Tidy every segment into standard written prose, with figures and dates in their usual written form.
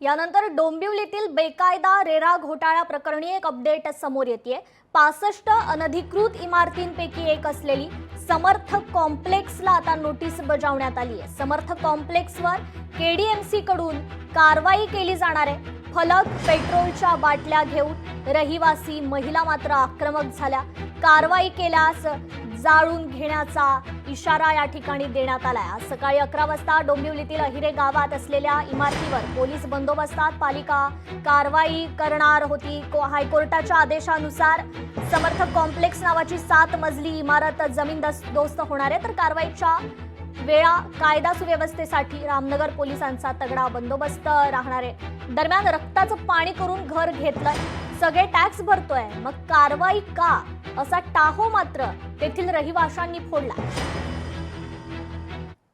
यानंतर डोंबिवलीतील बेकायदा रेरा घोटाळा प्रकरणी एक अपडेट समोर येते। 65 अनधिकृत इमारतींपैकी एक असलेली समर्थ कॉम्प्लेक्सला आता नोटीस बजावण्यात आली आहे। समर्थ कॉम्प्लेक्सवर केडीएमसी कडून कारवाई केली जाणार आहे। फलक, पेट्रोलच्या बाटल्या घेऊन रहिवासी महिला मात्र आक्रमक झाल्या। कारवाई केल्यास जाळून घेण्याचा इशारा या ठिकाणी देण्यात आलाय। आज सकाळी 11 वाजता डोंबिवलीतील अहिरे गावात असलेल्या इमारतीवर पोलीस बंदोबस्तात पालिका कारवाई करणार होती। हायकोर्टाच्या आदेशानुसार समर्थ कॉम्प्लेक्स नावाची 7 मजली इमारत जमीनदोस्त होणार आहे। तर कारवाईच्या वेळा कायदा सुव्यवस्थेसाठी रामनगर पोलिसांचा तगडा बंदोबस्त राहणार आहे। दरम्यान रक्ताचं पाणी करून घर घेतलंय, सगळे टॅक्स भरतोय, मग कारवाई का, असा टाहो मात्र तेथील रहिवाशांनी फोडला।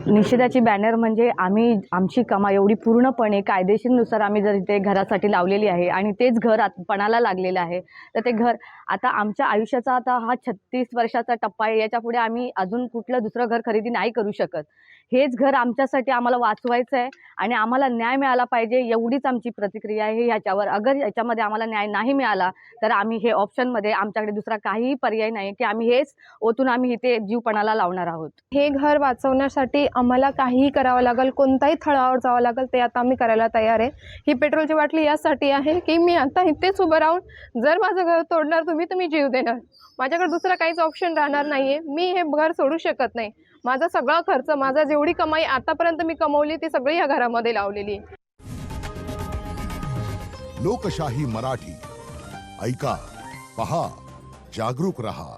निषेधाची बॅनर म्हणजे आमची कमाई एवढी पूर्णपणे कायदेशीरनुसार आम्ही जर इथे घरासाठी लावलेली आहे आणि तेच घर पणाला लागलेलं आहे, तर ते घर आता आमच्या आयुष्याचा आता हा 36 वर्षाचा टप्पा आहे। याच्यापुढे आम्ही अजून कुठलं दुसरं घर खरेदी नाही करू शकत। हेच घर आमच्यासाठी आम्हाला वाचवायचं आहे आणि आम्हाला न्याय मिळाला पाहिजे, एवढीच आमची प्रतिक्रिया आहे ह्याच्यावर। अगर याच्यामध्ये आम्हाला न्याय नाही मिळाला तर आम्ही हे ऑप्शनमध्ये आमच्याकडे दुसरा काहीही पर्याय नाही की आम्ही हेच ओतून आम्ही इथे जीवपणाला लावणार आहोत। हे घर वाचवण्यासाठी आम्हाला काहीही करावं लागेल, कोणताही थळावर जावं लागेल, ते आता आम्ही करायला तयार आहे। ही पेट्रोलची बाटली यासाठी आहे की मी आता इथेच उभं राहून जर माझं घर तोडणार तुम्ही जीव देणार, माझ्याकडे दुसरा काहीच ऑप्शन राहणार नाहीये। मी हे घर सोडू शकत नाही। माझा सगळा खर्च, माझा जेवढी कमाई आतापर्यंत मी कमवली ती सगळी या घरामध्ये लावलेली आहे। लोकशाही मराठी ऐका, पहा, जागरूक रहा।